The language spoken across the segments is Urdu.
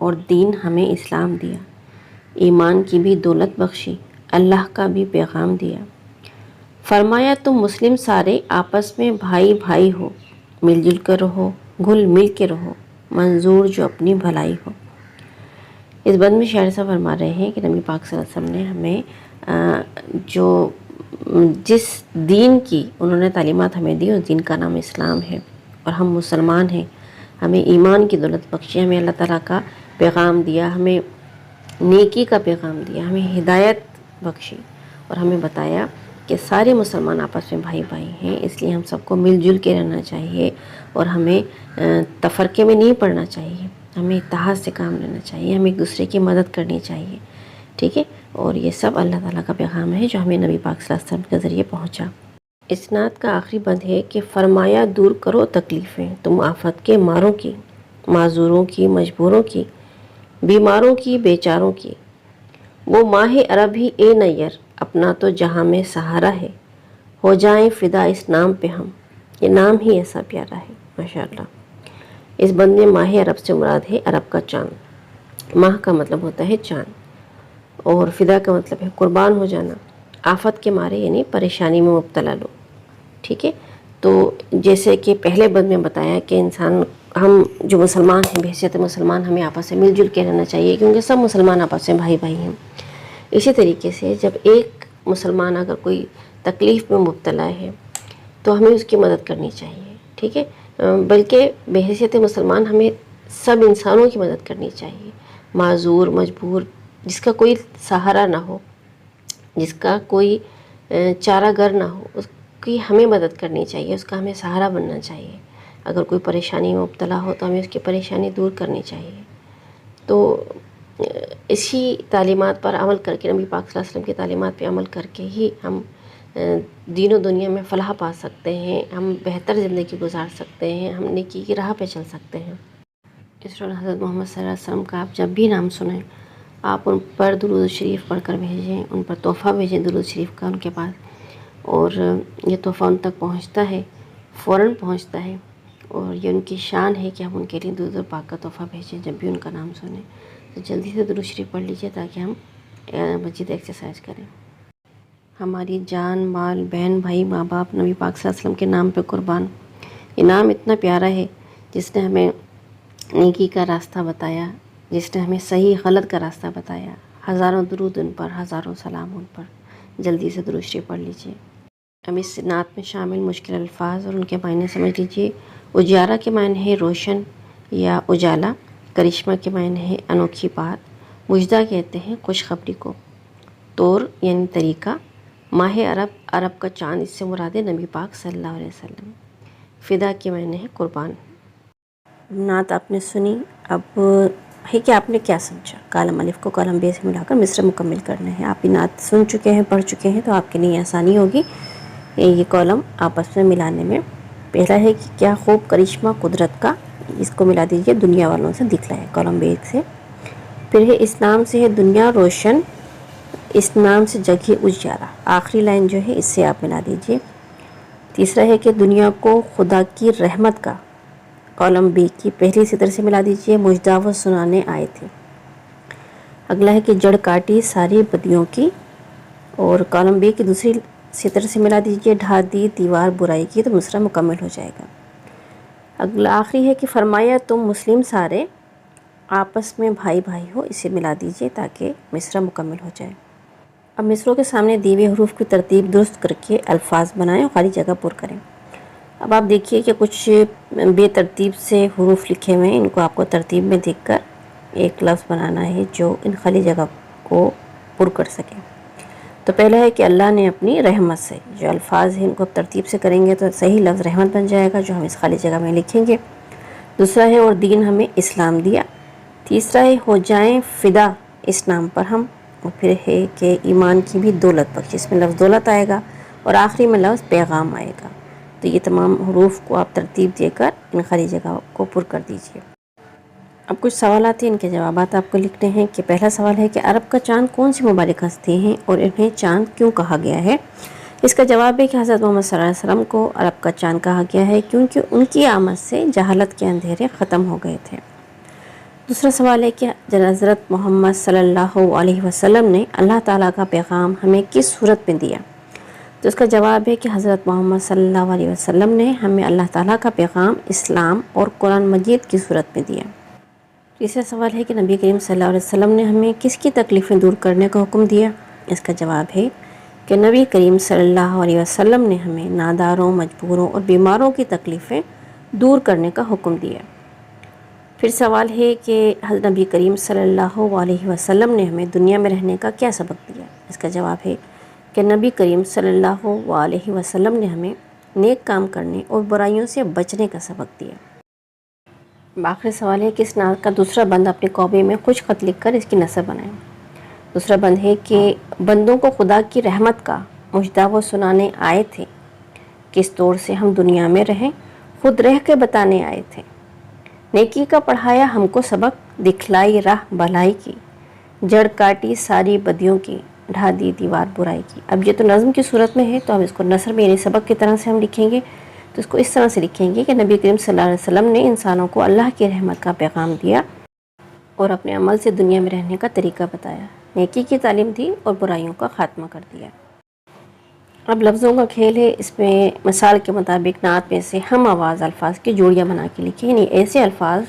اور دین ہمیں اسلام دیا، ایمان کی بھی دولت بخشی، اللہ کا بھی پیغام دیا۔ فرمایا تم مسلم سارے آپس میں بھائی بھائی ہو، مل جل کر رہو، گھل مل کے رہو، منظور جو اپنی بھلائی ہو۔ اس بند میں شاعر صاحب فرما رہے ہیں کہ نبی پاک صلی اللہ علیہ وسلم نے ہمیں جس دین کی انہوں نے تعلیمات ہمیں دی، اس دین کا نام اسلام ہے، اور ہم مسلمان ہیں۔ ہمیں ایمان کی دولت بخشی، ہمیں اللہ تعالیٰ کا پیغام دیا، ہمیں نیکی کا پیغام دیا، ہمیں ہدایت بخشی، اور ہمیں بتایا کہ سارے مسلمان آپس میں بھائی بھائی ہیں، اس لیے ہم سب کو مل جل کے رہنا چاہیے، اور ہمیں تفرقے میں نہیں پڑنا چاہیے، ہمیں اتحاد سے کام لینا چاہیے، ہمیں ایک دوسرے کی مدد کرنی چاہیے، ٹھیک ہے۔ اور یہ سب اللہ تعالیٰ کا پیغام ہے جو ہمیں نبی پاک صلی اللہ علیہ وسلم کے ذریعے پہنچا۔ اس نعت کا آخری بند ہے کہ فرمایا دور کرو تکلیفیں تم آفت کے ماروں کی، معذوروں کی، مجبوروں کی، بیماروں کی، بیچاروں کی۔ وہ ماہ عرب ہی اے نیر، اپنا تو جہاں میں سہارا ہے، ہو جائیں فدا اس نام پہ ہم، یہ نام ہی ایسا پیارا ہے، ماشاءاللہ۔ اس بند میں ماہ عرب سے مراد ہے عرب کا چاند۔ ماہ کا مطلب ہوتا ہے چاند، اور فدا کا مطلب ہے قربان ہو جانا، آفت کے مارے یعنی پریشانی میں مبتلا لوگ، ٹھیک ہے۔ تو جیسے کہ پہلے بند میں بتایا کہ ہم جو مسلمان ہیں، بحیثیت مسلمان ہمیں آپس میں مل جل کے رہنا چاہیے، کیونکہ سب مسلمان آپس میں بھائی بھائی ہیں۔ اسی طریقے سے جب ایک مسلمان اگر کوئی تکلیف میں مبتلا ہے تو ہمیں اس کی مدد کرنی چاہیے، ٹھیک ہے۔ بلکہ بحیثیت مسلمان ہمیں سب انسانوں کی مدد کرنی چاہیے، معذور، مجبور، جس کا کوئی سہارا نہ ہو، جس کا کوئی چارہ گر نہ ہو، اس کی ہمیں مدد کرنی چاہیے، اس کا ہمیں سہارا بننا چاہیے۔ اگر کوئی پریشانی میں مبتلا ہو تو ہمیں اس کی پریشانی دور کرنی چاہیے۔ تو اسی تعلیمات پر عمل کر کے، نبی پاک صلی اللہ علیہ وسلم کی تعلیمات پہ عمل کر کے ہی ہم دین و دنیا میں فلاح پا سکتے ہیں، ہم بہتر زندگی گزار سکتے ہیں، ہم نیکی کی راہ پہ چل سکتے ہیں۔ اس طرح حضرت محمد صلی اللہ علیہ وسلم کا آپ جب بھی نام سنیں، آپ ان پر درود شریف پڑھ کر بھیجیں، ان پر تحفہ بھیجیں درود شریف کا ان کے پاس، اور یہ تحفہ ان تک پہنچتا ہے، فوراً پہنچتا ہے، اور یہ ان کی شان ہے کہ ہم ان کے لیے درود پاک کا تحفہ بھیجیں جب بھی ان کا نام سنیں۔ تو جلدی سے درود شریف پڑھ لیجئے تاکہ ہم مزید ایکسرسائز کریں۔ ہماری جان، مال، بہن، بھائی، ماں باپ نبی پاک صلی اللہ علیہ وسلم کے نام پہ قربان۔ یہ نام اتنا پیارا ہے جس نے ہمیں نیکی کا راستہ بتایا، جس نے ہمیں صحیح غلط کا راستہ بتایا۔ ہزاروں درود ان پر، ہزاروں سلام ان پر۔ جلدی سے درود شریف پڑھ لیجئے۔ اب اس نعت میں شامل مشکل الفاظ اور ان کے معنی سمجھ لیجئے۔ اجارہ کے معنی ہے روشن یا اجالا، کرشمہ کے معنی ہے انوکھی بات، مجدہ کہتے ہیں خوشخبری کو، طور یعنی طریقہ، ماہ عرب کا چاند، اس سے مراد ہے نبی پاک صلی اللہ علیہ وسلم، فدا کے معنی ہے قربان۔ نعت آپ نے سنی، اب ہے کہ آپ نے کیا سمجھا؟ کالم الف کو کالم بے سے ملا کر مصرع مکمل کرنا ہے۔ آپ یہ نعت سن چکے ہیں، پڑھ چکے ہیں، تو آپ کے لیے آسانی ہوگی یہ کالم آپس میں ملانے میں۔ پہلا ہے کہ کیا خوب کرشمہ قدرت کا، اس کو ملا دیجئے دنیا والوں سے دکھلائے، کالم بے سے۔ پھر ہے اس نام سے ہے دنیا روشن، اس نام سے جگہ اجارہ، آخری لائن جو ہے اس سے آپ ملا دیجئے۔ تیسرا ہے کہ دنیا کو خدا کی رحمت کا، کالم بی کی پہلی سطر سے ملا دیجئے، مجدہ وہ سنانے آئے تھے۔ اگلا ہے کہ جڑ کاٹی ساری بدیوں کی، اور کالم بی کی دوسری سطر سے ملا دیجئے، ڈھا دی دیوار برائی کی، تو مصرع مکمل ہو جائے گا۔ اگلا آخری ہے کہ فرمایا تم مسلم سارے آپس میں بھائی بھائی ہو، اسے ملا دیجئے تاکہ مصرع مکمل ہو جائے۔ اب مصرعوں کے سامنے دیے ہوئے حروف کی ترتیب درست کر کے الفاظ بنائیں اور خالی جگہ پر کریں۔ اب آپ دیکھیے کہ کچھ بے ترتیب سے حروف لکھے ہوئے ہیں، ان کو آپ کو ترتیب میں دیکھ کر ایک لفظ بنانا ہے جو ان خالی جگہ کو پر کر سکے۔ تو پہلا ہے کہ اللہ نے اپنی رحمت سے، جو الفاظ ہیں ان کو آپ ترتیب سے کریں گے تو صحیح لفظ رحمت بن جائے گا جو ہم اس خالی جگہ میں لکھیں گے۔ دوسرا ہے اور دین ہمیں اسلام دیا۔ تیسرا ہے ہو جائیں فدا اس نام پر ہم، اور پھر ہے کہ ایمان کی بھی دولت بخش، اس میں لفظ دولت آئے گا، اور آخری میں لفظ پیغام آئے گا۔ تو یہ تمام حروف کو آپ ترتیب دے کر ان خالی جگہ کو پر کر دیجئے۔ اب کچھ سوالات ہیں، ان کے جوابات آپ کو لکھنے ہیں کہ پہلا سوال ہے کہ عرب کا چاند کون سی مبارک ہستی ہیں اور انہیں چاند کیوں کہا گیا ہے؟ اس کا جواب ہے کہ حضرت محمد صلی اللہ علیہ وسلم کو عرب کا چاند کہا گیا ہے کیونکہ ان کی آمد سے جہالت کے اندھیرے ختم ہو گئے تھے۔ دوسرا سوال ہے کہ حضرت محمد صلی اللہ علیہ وسلم نے اللہ تعالیٰ کا پیغام ہمیں کس صورت میں دیا؟ تو اس کا جواب ہے کہ حضرت محمد صلی اللہ علیہ وسلم نے ہمیں اللہ تعالیٰ کا پیغام اسلام اور قرآن مجید کی صورت میں دیا۔ تیسرا سوال ہے کہ نبی کریم صلی اللہ علیہ وسلم نے ہمیں کس کی تکلیفیں دور کرنے کا حکم دیا؟ اس کا جواب ہے کہ نبی کریم صلی اللہ علیہ وسلم نے ہمیں ناداروں، مجبوروں اور بیماروں کی تکلیفیں دور کرنے کا حکم دیا۔ پھر سوال ہے کہ حضرت نبی کریم صلی اللہ علیہ وسلم نے ہمیں دنیا میں رہنے کا کیا سبق دیا؟ اس کا جواب ہے کہ نبی کریم صلی اللہ علیہ وسلم نے ہمیں نیک کام کرنے اور برائیوں سے بچنے کا سبق دیا۔ آخری سوال ہے کہ اس نعت کا دوسرا بند اپنے کاپی میں خوش خط لکھ کر اس کی نثر بنائیں۔ دوسرا بند ہے کہ بندوں کو خدا کی رحمت کا مجدہ وہ سنانے آئے تھے، کس طور سے ہم دنیا میں رہیں خود رہ کے بتانے آئے تھے، نیکی کا پڑھایا ہم کو سبق، دکھلائی راہ بھلائی کی، جڑ کاٹی ساری بدیوں کی، ڈھا دی دیوار برائی کی۔ اب یہ تو نظم کی صورت میں ہے، تو ہم اس کو نثر میں یعنی سبق کی طرح سے ہم لکھیں گے۔ تو اس کو اس طرح سے لکھیں گے کہ نبی کریم صلی اللہ علیہ وسلم نے انسانوں کو اللہ کی رحمت کا پیغام دیا اور اپنے عمل سے دنیا میں رہنے کا طریقہ بتایا، نیکی کی تعلیم دی اور برائیوں کا خاتمہ کر دیا۔ اب لفظوں کا کھیل ہے، اس میں مثال کے مطابق نعت میں سے ہم آواز الفاظ کی جوڑیاں بنا کے لکھیں، یعنی ایسے الفاظ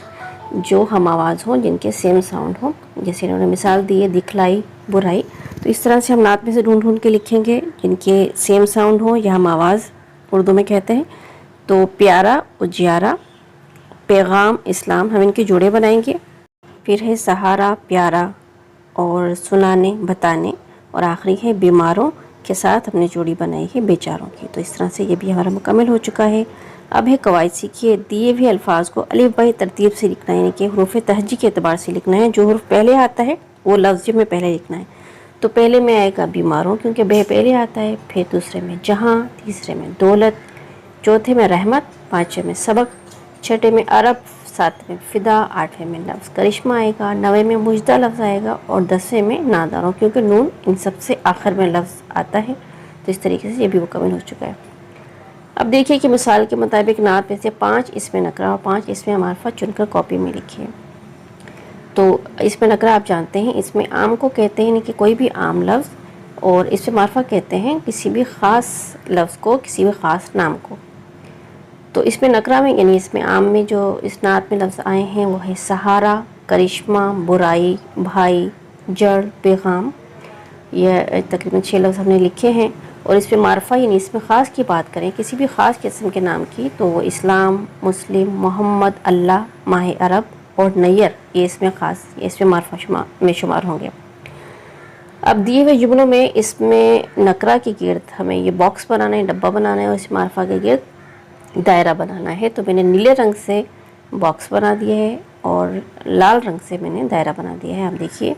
جو ہم آواز ہوں، جن کے سیم ساؤنڈ ہوں، جیسے انہوں نے مثال دی ہے دکھلائی برائی، تو اس طرح سے ہم نعت میں سے ڈھونڈ ڈھونڈ کے لکھیں گے جن کے سیم ساؤنڈ ہوں یا ہم آواز اردو میں کہتے ہیں۔ تو پیارا اجیارا، پیغام اسلام، ہم ان کے جوڑے بنائیں گے۔ پھر ہے سہارا پیارا اور سنانے بتانے، اور آخری ہے بیماروں کے ساتھ ہم نے جوڑی بنائی ہے بیچاروں کی۔ تو اس طرح سے یہ بھی ہمارا مکمل ہو چکا ہے۔ اب ہے قواعد سیکھیے۔ دیے ہوئے الفاظ کو الف بائی ترتیب سے لکھنا ہے، یعنی کہ حروف تہجی کے اعتبار سے لکھنا ہے، جو حرف پہلے آتا ہے وہ لفظ میں پہلے لکھنا ہے۔ تو پہلے میں آئے گا بیماروں، کیونکہ بے پہلے آتا ہے، پھر دوسرے میں جہاں، تیسرے میں دولت، چوتھے میں رحمت، پانچویں میں سبق، چھٹے میں عرب، ساتویں میں فدا، آٹھویں میں لفظ کرشمہ آئے گا، نویں میں مجدہ لفظ آئے گا، اور دسویں میں ناداروں، کیونکہ نون ان سب سے آخر میں لفظ آتا ہے۔ تو اس طریقے سے یہ بھی مکمل ہو چکا ہے۔ اب دیکھیے کہ مثال کے مطابق نعت میں سے 5 اسم نکرہ اور 5 اسم معرفہ چن کر کاپی میں لکھیے۔ تو اسم نکرہ آپ جانتے ہیں، اس میں عام کو کہتے ہیں، یعنی کہ کوئی بھی عام لفظ، اور اسم معرفہ کہتے ہیں کسی بھی خاص لفظ کو، کسی بھی خاص نام کو۔ تو اس میں نکرہ میں یعنی اس میں عام میں جو اس نعت میں لفظ آئے ہیں وہ ہے سہارا، کرشمہ، برائی، بھائی، جڑ، پیغام۔ یہ تقریباً 6 لفظ ہم نے لکھے ہیں۔ اور اس میں معرفہ یعنی اس میں خاص کی بات کریں، کسی بھی خاص قسم کے نام کی، تو وہ اسلام، مسلم، محمد، اللہ، ماہ عرب اور نیر، یہ اس میں خاص، یہ اس میں معرفہ میں شمار ہوں گے۔ اب دیے ہوئے جملوں میں اس میں نکرہ کی گرد ہمیں یہ باکس بنانا ہے، ڈبہ بنانا ہے، اور اس معرفہ کے گرد دائرہ بنانا ہے۔ تو میں نے نیلے رنگ سے باکس بنا دیا ہے اور لال رنگ سے میں نے دائرہ بنا دیا ہے۔ آپ دیکھیے،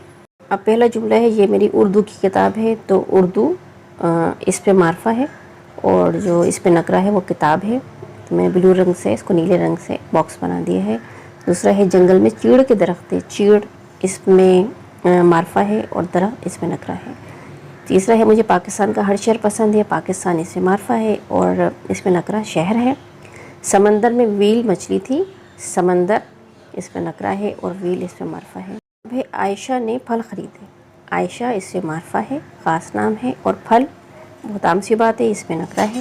اب پہلا جملہ ہے، یہ میری اردو کی کتاب ہے، تو اردو اس پہ معرفہ ہے، اور جو اس پہ نکرہ ہے وہ کتاب ہے۔ تو میں بلو رنگ سے اس کو نیلے رنگ سے باکس بنا دیا ہے۔ دوسرا ہے جنگل میں چیڑ کے درخت ہے، چیڑ اس میں معرفہ ہے اور درخت اس میں نکرہ ہے۔ تیسرا ہے مجھے پاکستان کا ہر شہر پسند ہے، پاکستان اس میں معرفہ ہے اور اس میں نکرہ شہر ہے۔ سمندر میں ویل مچھلی تھی، سمندر اس میں نکرہ ہے اور ویل اس میں معرفہ ہے۔ اب ہے عائشہ نے پھل خریدے، عائشہ اس سے معرفہ ہے، خاص نام ہے، اور پھل بہت عام سی بات ہے، اس میں نکرہ ہے۔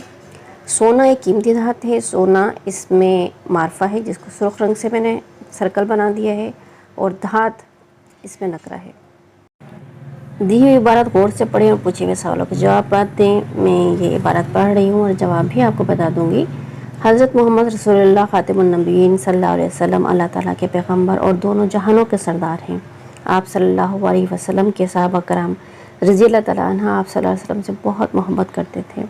سونا ایک قیمتی دھات ہے، سونا اس میں معرفہ ہے، جس کو سرخ رنگ سے میں نے سرکل بنا دیا ہے، اور دھات اس میں نکرہ ہے۔ دی ہوئی عبارت غور سے پڑھیں اور پوچھے ہوئے سوالوں کے جواب دیں۔ میں یہ عبارت پڑھ رہی ہوں اور جواب بھی آپ کو بتا دوں گی۔ حضرت محمد رسول اللہ خاتم النبیین صلی اللہ علیہ وسلم اللہ تعالیٰ کے پیغمبر اور دونوں جہانوں کے سردار ہیں۔ آپ صلی اللہ علیہ وسلم کے صحابہ کرام رضی اللہ تعالیٰ عنہ آپ صلی اللہ علیہ وسلم سے بہت محبت کرتے تھے۔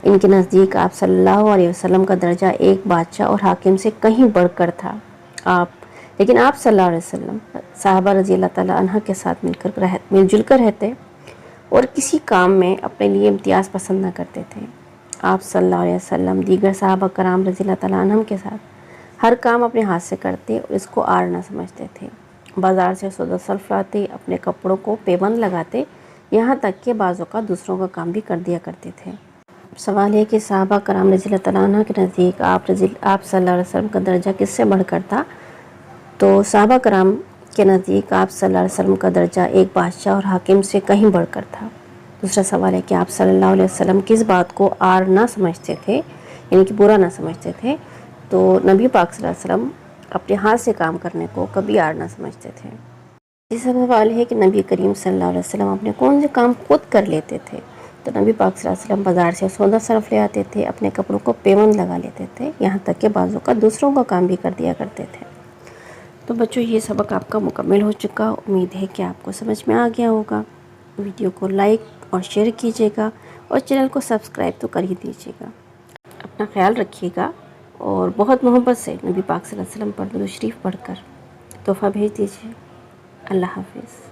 ان کے نزدیک آپ صلی اللہ علیہ وسلم کا درجہ ایک بادشاہ اور حاکم سے کہیں بڑھ کر تھا۔ لیکن آپ صلی اللہ علیہ وسلم صحابہ رضی اللہ تعالیٰ عنہ کے ساتھ مل جل کر رہتے اور کسی کام میں اپنے لیے امتیاز پسند نہ کرتے تھے۔ آپ صلی اللہ علیہ وسلم دیگر صحابہ کرام رضی اللہ تعالیٰ عنہ کے ساتھ ہر کام اپنے ہاتھ سے کرتے اور اس کو آڑ نہ سمجھتے تھے۔ بازار سے سودا سلف لاتے، اپنے کپڑوں کو پیبند لگاتے، یہاں تک کہ بعض اوقات دوسروں کا کام بھی کر دیا کرتے تھے۔ سوال ہے کہ صحابہ کرام رضی اللہ تعالیٰ عنہ کے نزدیک آپ صلی اللہ علیہ وسلم کا درجہ کس سے بڑھ کر تھا؟ تو صحابہ کرام کے نزدیک آپ صلی اللہ علیہ وسلم کا درجہ ایک بادشاہ اور حاکم سے کہیں بڑھ کر تھا۔ دوسرا سوال ہے کہ آپ صلی اللہ علیہ وسلم کس بات کو آر نہ سمجھتے تھے، یعنی کہ برا نہ سمجھتے تھے؟ تو نبی پاک صلی اللہ علیہ وسلم اپنے ہاتھ سے کام کرنے کو کبھی آر نہ سمجھتے تھے۔ تیسرا سوال ہے کہ نبی کریم صلی اللہ علیہ وسلم اپنے کون سے کام خود کر لیتے تھے؟ تو نبی پاک صلی اللہ علیہ وسلم بازار سے سودا صرف لے آتے تھے، اپنے کپڑوں کو پیوند لگا لیتے تھے، یہاں تک کہ بعضوں کا دوسروں کا کام بھی کر دیا کرتے تھے۔ تو بچوں یہ سبق آپ کا مکمل ہو چکا، امید ہے کہ آپ کو سمجھ میں آ گیا ہوگا۔ ویڈیو کو لائک اور شیئر کیجیے گا اور چینل کو سبسکرائب تو کر ہی دیجیے گا۔ اپنا خیال رکھیے گا اور بہت محبت سے نبی پاک صلی اللہ علیہ وسلم پر درود شریف پڑھ کر تحفہ بھیج دیجیے۔ اللہ حافظ۔